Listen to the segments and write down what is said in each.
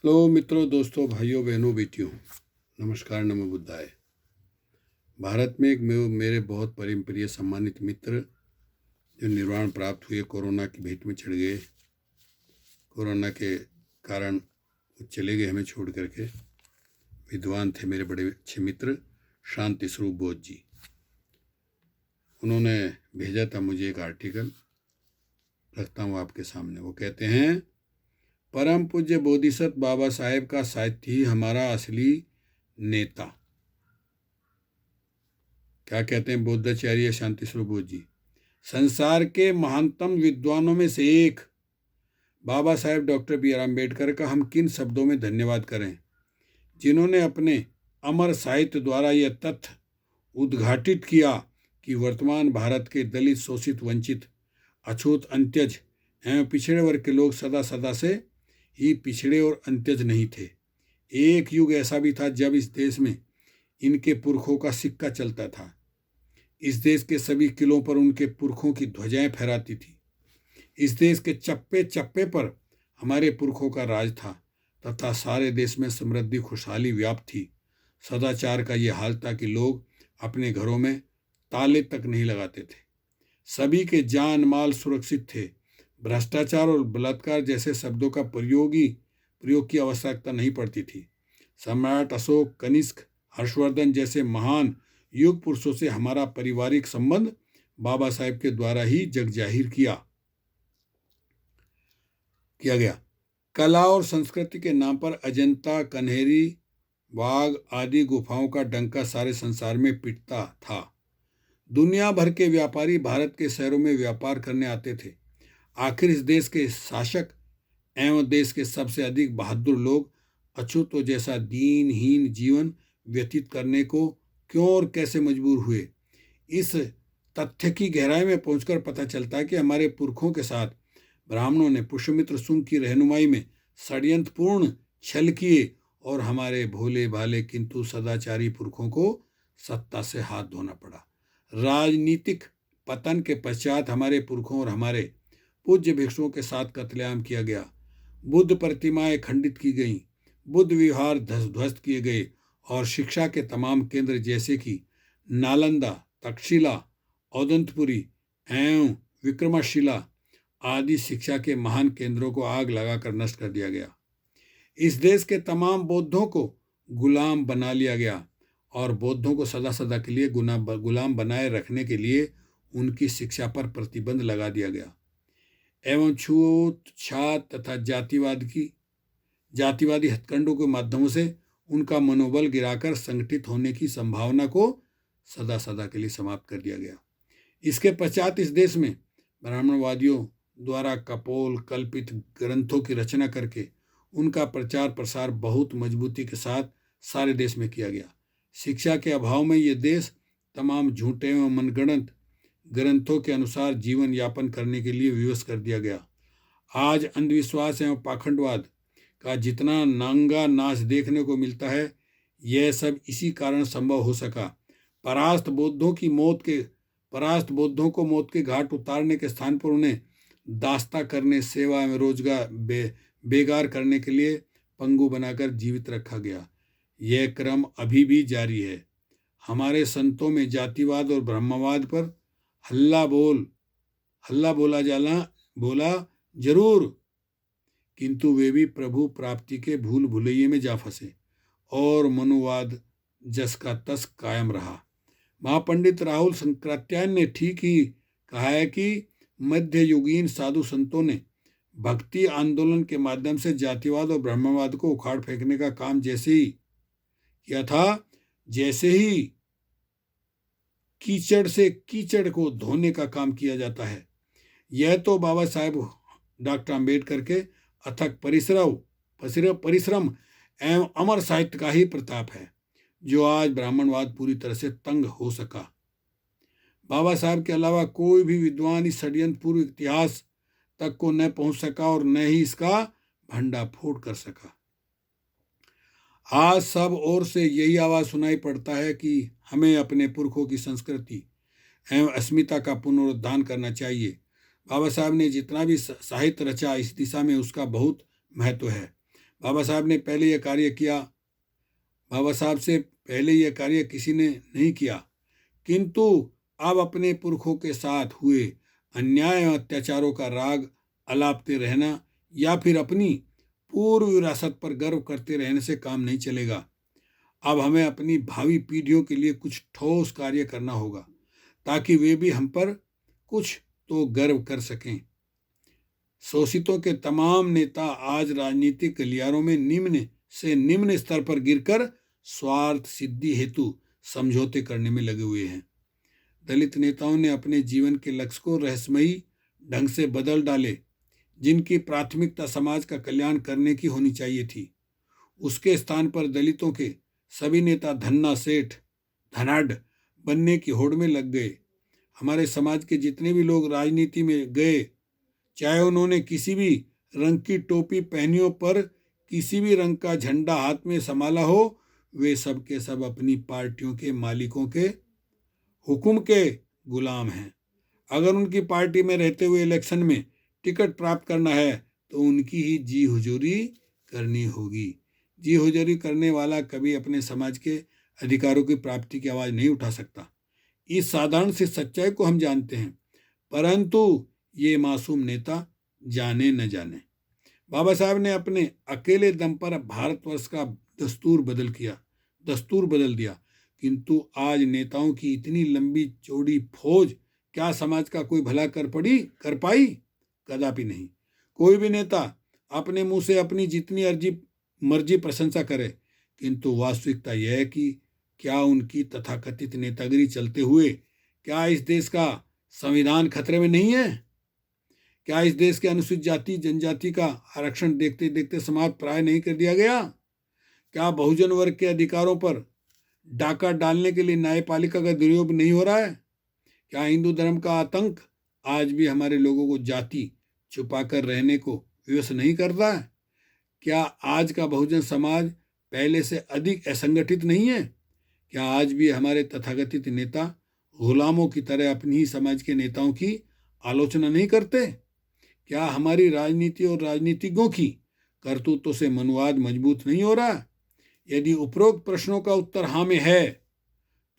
Hello मित्रों, दोस्तों, भाइयों, बहनों, बेटियों, नमस्कार, नमो बुद्धाय। भारत में एक मेरे बहुत परम प्रिय सम्मानित मित्र जो निर्वाण प्राप्त हुए, कोरोना की भेंट में चढ़ गए। कोरोना के कारण वो चले गए हमें छोड़ करके। विद्वान थे, मेरे बड़े अच्छे मित्र शांति स्वरूप बोध जी। उन्होंने भेजा था मुझे एक आर्टिकल, रखता हूँ आपके सामने। वो कहते हैं, परम पूज्य बोधिसत्व बाबा साहेब का साहित्य ही हमारा असली नेता। क्या कहते हैं बोधाचार्य शांति स्वरूप बोध जी? संसार के महानतम विद्वानों में से एक Baba Saheb doctor B are Ambedkar का हम किन शब्दों में धन्यवाद करें, जिन्होंने अपने अमर साहित्य द्वारा यह तथ्य उद्घाटित किया कि वर्तमान भारत के दलित, शोषित, वंचित, अछूत, अंत्यज एवं पिछड़े वर्ग के लोग सदा सदा से ही पिछड़े और अंत्यज नहीं थे। एक युग ऐसा भी था जब इस देश में इनके पुरखों का सिक्का चलता था। इस देश के सभी किलों पर उनके पुरखों की ध्वजाएं फहराती थी। इस देश के चप्पे चप्पे पर हमारे पुरखों का राज था तथा सारे देश में समृद्धि, खुशहाली व्याप्त थी। सदाचार का ये हाल था कि लोग अपने घरों में ताले तक नहीं लगाते थे। सभी के जान माल सुरक्षित थे। भ्रष्टाचार और बलात्कार जैसे शब्दों का प्रयोग की आवश्यकता नहीं पड़ती थी। सम्राट अशोक, कनिष्क, हर्षवर्धन जैसे महान युग पुरुषों से हमारा पारिवारिक संबंध बाबा साहेब के द्वारा ही जग जाहिर किया गया। कला और संस्कृति के नाम पर अजंता, कन्हेरी, बाघ आदि गुफाओं का डंका सारे संसार में पिटता था। दुनिया भर के व्यापारी भारत के शहरों में व्यापार करने आते थे। आखिर इस देश के शासक एवं देश के सबसे अधिक बहादुर लोग अछूतों जैसा दीनहीन जीवन व्यतीत करने को क्यों और कैसे मजबूर हुए? इस तथ्य की गहराई में पहुंचकर पता चलता है कि हमारे पुरखों के साथ ब्राह्मणों ने पुष्यमित्र सुंग की रहनुमाई में षड्यंत्रपूर्ण छल किए और हमारे भोले भाले किंतु सदाचारी पुरखों को सत्ता से हाथ धोना पड़ा। राजनीतिक पतन के पश्चात हमारे पुरखों और हमारे पूज्य भिक्षुओं के साथ कत्लेआम किया गया। बुद्ध प्रतिमाएं खंडित की गईं, बुद्ध विहार ध्वस्त किए गए और शिक्षा के तमाम केंद्र जैसे कि नालंदा, तक्षशिला, औदंतपुरी एवं विक्रमशिला आदि शिक्षा के महान केंद्रों को आग लगाकर नष्ट कर दिया गया। इस देश के तमाम बौद्धों को गुलाम बना लिया गया और बौद्धों को सदा सदा के लिए गुलाम बनाए रखने के लिए उनकी शिक्षा पर प्रतिबंध लगा दिया गया एवं छूत छात तथा जातिवादी हथकंडों के माध्यमों से उनका मनोबल गिराकर संगठित होने की संभावना को सदा सदा के लिए समाप्त कर दिया गया। इसके पश्चात इस देश में ब्राह्मणवादियों द्वारा कपोल कल्पित ग्रंथों की रचना करके उनका प्रचार प्रसार बहुत मजबूती के साथ सारे देश में किया गया। शिक्षा के अभाव में ये देश तमाम झूठे एवं मनगढ़ंत ग्रंथों के अनुसार जीवन यापन करने के लिए विवश कर दिया गया। आज अंधविश्वास एवं पाखंडवाद का जितना नांगा नाच देखने को मिलता है, यह सब इसी कारण संभव हो सका। परास्त बौद्धों को मौत के घाट उतारने के स्थान पर उन्हें दास्ता करने, सेवा एवं रोजगार बेगार करने के लिए पंगु बनाकर जीवित रखा गया। यह क्रम अभी भी जारी है। हमारे संतों में जातिवाद और ब्रह्मवाद पर हल्ला बोला जरूर, किंतु वे भी प्रभु प्राप्ति के भूल भुलैये में जा फंसे और मनुवाद जस का तस कायम रहा। महापंडित राहुल शंकराचार्य ने ठीक ही कहा है कि मध्य युगीन साधु संतों ने भक्ति आंदोलन के माध्यम से जातिवाद और ब्रह्मवाद को उखाड़ फेंकने का काम जैसे ही किया था, जैसे ही कीचड़ से कीचड़ को धोने का काम किया जाता है। यह तो बाबा साहेब डॉक्टर अम्बेडकर के अथक परिश्रम एवं अमर साहित्य का ही प्रताप है जो आज ब्राह्मणवाद पूरी तरह से तंग हो सका। बाबा साहब के अलावा कोई भी विद्वान इस षड्यंत्र पूर्व इतिहास तक को न पहुंच सका और न ही इसका भंडाफोड़ कर सका। आज सब ओर से यही आवाज सुनाई पड़ता है कि हमें अपने पुरखों की संस्कृति एवं अस्मिता का पुनरुद्धार करना चाहिए। बाबा साहब ने जितना भी साहित्य रचा इस दिशा में उसका बहुत महत्व है। बाबा साहब ने पहले यह कार्य किया बाबा साहब से पहले यह कार्य किसी ने नहीं किया, किंतु अब अपने पुरखों के साथ हुए अन्याय और अत्याचारों का राग अलापते रहना या फिर अपनी पूर्व विरासत पर गर्व करते रहने से काम नहीं चलेगा। अब हमें अपनी भावी पीढ़ियों के लिए कुछ ठोस कार्य करना होगा ताकि वे भी हम पर कुछ तो गर्व कर सकें। शोषितों के तमाम नेता आज राजनीतिक गलियारों में निम्न से निम्न स्तर पर गिरकर स्वार्थ सिद्धि हेतु समझौते करने में लगे हुए हैं। दलित नेताओं ने अपने जीवन के लक्ष्य को रहस्यमयी ढंग से बदल डाले। जिनकी प्राथमिकता समाज का कल्याण करने की होनी चाहिए थी, उसके स्थान पर दलितों के सभी नेता धन्ना सेठ धनाढ़ बनने की होड़ में लग गए। हमारे समाज के जितने भी लोग राजनीति में गए, चाहे उन्होंने किसी भी रंग की टोपी पहनी हो, पर किसी भी रंग का झंडा हाथ में संभाला हो, वे सब के सब अपनी पार्टियों के मालिकों के हुक्म के गुलाम हैं। अगर उनकी पार्टी में रहते हुए इलेक्शन में टिकट प्राप्त करना है तो उनकी ही जी हुजूरी करनी होगी। जी हुजूरी करने वाला कभी अपने समाज के अधिकारों की प्राप्ति की आवाज़ नहीं उठा सकता। इस साधारण सी सच्चाई को हम जानते हैं, परंतु ये मासूम नेता जाने न जाने। बाबा साहब ने अपने अकेले दम पर भारतवर्ष का दस्तूर बदल दिया, किंतु आज नेताओं की इतनी लंबी चौड़ी फौज क्या समाज का कोई भला कर पाई? कदापि नहीं। कोई भी नेता अपने मुंह से अपनी जितनी मर्जी प्रशंसा करे, किंतु वास्तविकता यह है कि क्या उनकी तथाकथित नेतागिरी चलते हुए क्या इस देश का संविधान खतरे में नहीं है? क्या इस देश के अनुसूचित जाति जनजाति का आरक्षण देखते देखते समाप्त प्राय नहीं कर दिया गया? क्या बहुजन वर्ग के अधिकारों पर डाका डालने के लिए न्यायपालिका का दुरुपयोग नहीं हो रहा है? क्या हिंदू धर्म का आतंक आज भी हमारे लोगों को जाति छुपाकर रहने को विवश नहीं करता है? क्या आज का बहुजन समाज पहले से अधिक असंगठित नहीं है? क्या आज भी हमारे तथाकथित नेता गुलामों की तरह अपनी ही समाज के नेताओं की आलोचना नहीं करते? क्या हमारी राजनीति और राजनीतिज्ञों की करतूतों से मनुवाद मजबूत नहीं हो रहा? यदि उपरोक्त प्रश्नों का उत्तर हाँ में है,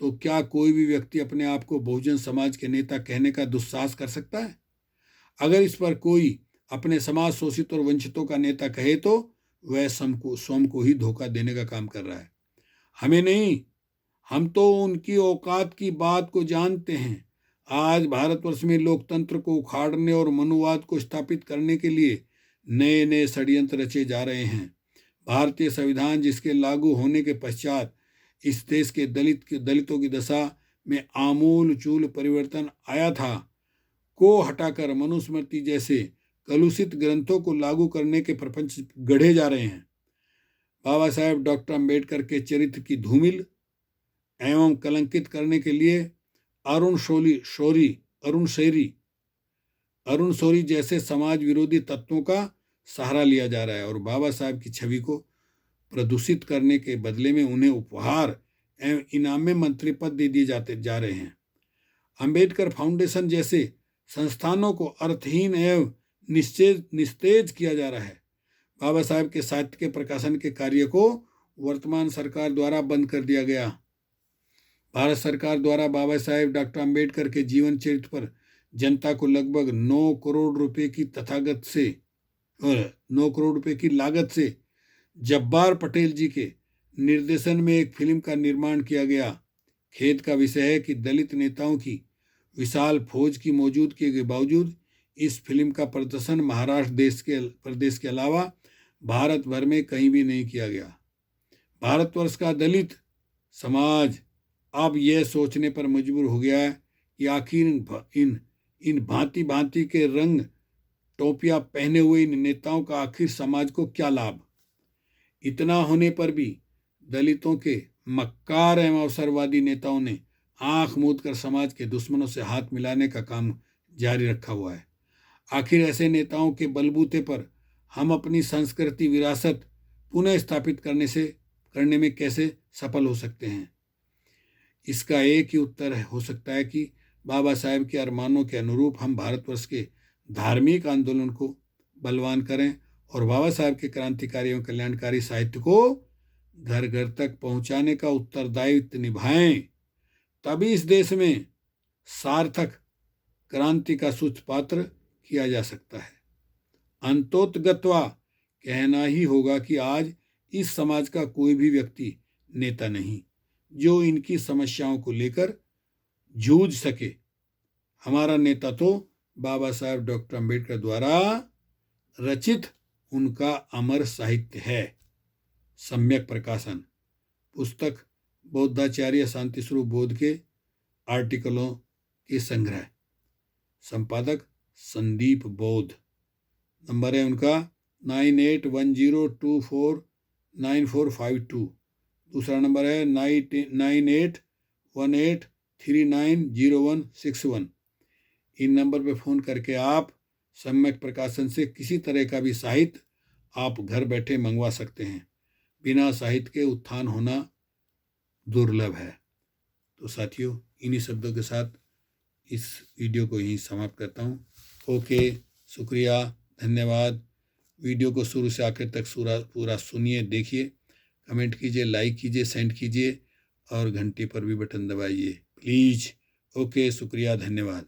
तो क्या कोई भी व्यक्ति अपने आप को बहुजन समाज के नेता कहने का दुस्साहस कर सकता है? अगर इस पर कोई अपने समाज शोषित और वंचितों का नेता कहे तो वह स्वयं को ही धोखा देने का काम कर रहा है, हमें नहीं। हम तो उनकी औकात की बात को जानते हैं। आज भारतवर्ष में लोकतंत्र को उखाड़ने और मनुवाद को स्थापित करने के लिए नए नए षड्यंत्र रचे जा रहे हैं। भारतीय संविधान जिसके लागू होने के पश्चात इस देश के दलितों की दशा में आमूल चूल परिवर्तन आया था, को हटाकर मनुस्मृति जैसे कलुषित ग्रंथों को लागू करने के प्रपंच गढ़े जा रहे हैं। बाबा साहेब डॉक्टर अम्बेडकर के चरित्र की धूमिल एवं कलंकित करने के लिए अरुण शौरी जैसे समाज विरोधी तत्वों का सहारा लिया जा रहा है और बाबा साहब की छवि को प्रदूषित करने के बदले में उन्हें उपहार एवं इनाम में मंत्री पद दे दिए जा रहे हैं। अंबेडकर फाउंडेशन जैसे संस्थानों को अर्थहीन एवं निस्तेज किया जा रहा है। बाबा साहब के साहित्य के प्रकाशन के कार्य को वर्तमान सरकार द्वारा बंद कर दिया गया। भारत सरकार द्वारा बाबा साहेब डॉक्टर अम्बेडकर के जीवन चरित्र पर जनता को लगभग 9 करोड़ रुपए की लागत से जब्बार पटेल जी के निर्देशन में एक फिल्म का निर्माण किया गया। खेद का विषय है कि दलित नेताओं की विशाल फौज की मौजूदगी के बावजूद इस फिल्म का प्रदर्शन महाराष्ट्र प्रदेश के अलावा भारत भर में कहीं भी नहीं किया गया। भारतवर्ष का दलित समाज अब यह सोचने पर मजबूर हो गया है कि आखिर इन भांति भांति के रंग टोपियां पहने हुए इन नेताओं का आखिर समाज को क्या लाभ। इतना होने पर भी दलितों के मक्कार एवं अवसरवादी नेताओं ने आंख मूंद कर समाज के दुश्मनों से हाथ मिलाने का काम जारी रखा हुआ है। आखिर ऐसे नेताओं के बलबूते पर हम अपनी संस्कृति विरासत पुनः स्थापित करने में कैसे सफल हो सकते हैं? इसका एक ही उत्तर हो सकता है कि बाबा साहेब के अरमानों के अनुरूप हम भारतवर्ष के धार्मिक आंदोलन को बलवान करें और बाबा साहब के क्रांतिकारी एवं कल्याणकारी साहित्य को घर घर तक पहुंचाने का उत्तरदायित्व निभाएं, तभी इस देश में सार्थक क्रांति का सूत्रपात्र किया जा सकता है। अंतोतगत्वा कहना ही होगा कि आज इस समाज का कोई भी व्यक्ति नेता नहीं जो इनकी समस्याओं को लेकर जूझ सके। हमारा नेता तो बाबा साहब डॉक्टर अम्बेडकर द्वारा रचित उनका अमर साहित्य है। सम्यक प्रकाशन पुस्तक बौद्धाचार्य शांति स्वरूप बोध के आर्टिकलों के संग्रह, संपादक संदीप बौद्ध। नंबर है उनका 9810249452। दूसरा नंबर है 9818390161। इन नंबर पर फ़ोन करके आप सम्यक प्रकाशन से किसी तरह का भी साहित्य आप घर बैठे मंगवा सकते हैं। बिना साहित्य के उत्थान होना दुर्लभ है। तो साथियों, इन्हीं शब्दों के साथ इस वीडियो को यहीं समाप्त करता हूँ। ओके, शुक्रिया, धन्यवाद। वीडियो को शुरू से आखिर तक पूरा सुनिए, देखिए, कमेंट कीजिए, लाइक कीजिए, सेंड कीजिए और घंटी पर भी बटन दबाइए प्लीज़। ओके, शुक्रिया, धन्यवाद।